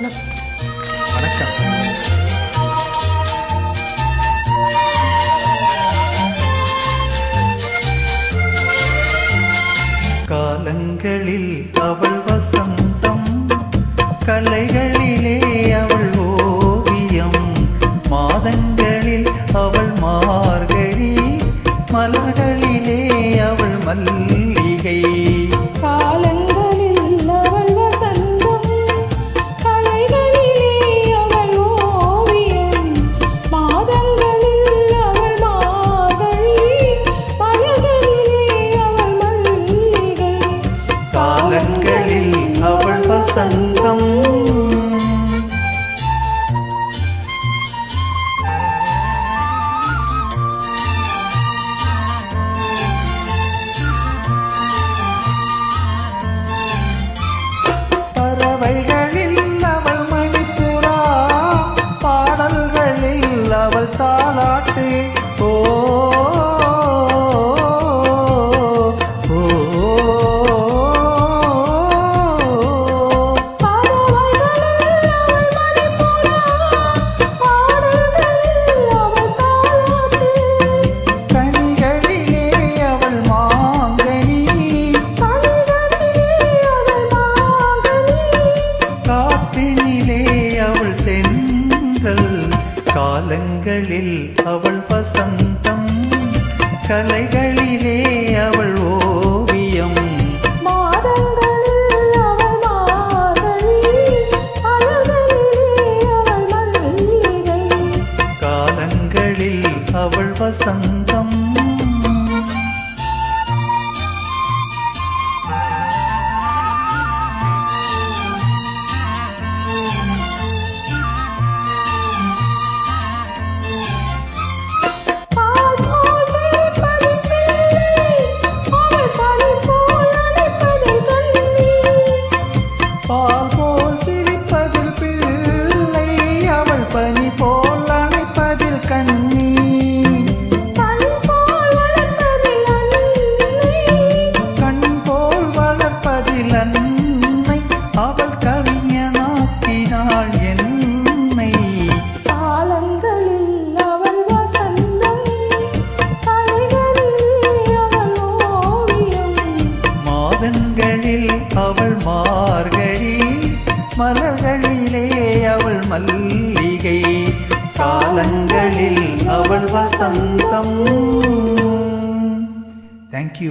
வணக்கம். காலங்களில் அவள் வசந்தம், கலைகளிலே அவள் ஓவியம், மாதங்களில் அவள் மார்கழி, மலர்களிலே அவள் மல்லிகை. காலங்களில் அவள் வசந்தம். பறவைகளில் அவள் மணிப்புறா, பாடல்களில் அவள் தாலாட்டு. ஓ காலங்களில் அவள் வசந்தம், கலைகளிலே அவள் ஓவியம், மாதங்களில் அவள் மார்கழி, மலர்களிலே அவள் மல்லிகை. காலங்களில் அவள் வசந்தம். பால் போல் சிரிப்பதில் பிள்ளை, அவள் பனி போல் அணைப்பதில் கண்ணி, கண் போல் வளர்ப்பதில் அன்னை, அவள் கவிஞனாக்கினாள் என்னை. காலங்களில் அவள் வசந்தம், கலைகளிலே அவள் ஓவியம், மாதங்களில் அவள் மார்கழி, மலர்களிலே அவள் மல்லிகை. காலங்களில் அவள் வசந்தம். தேங்க்யூ.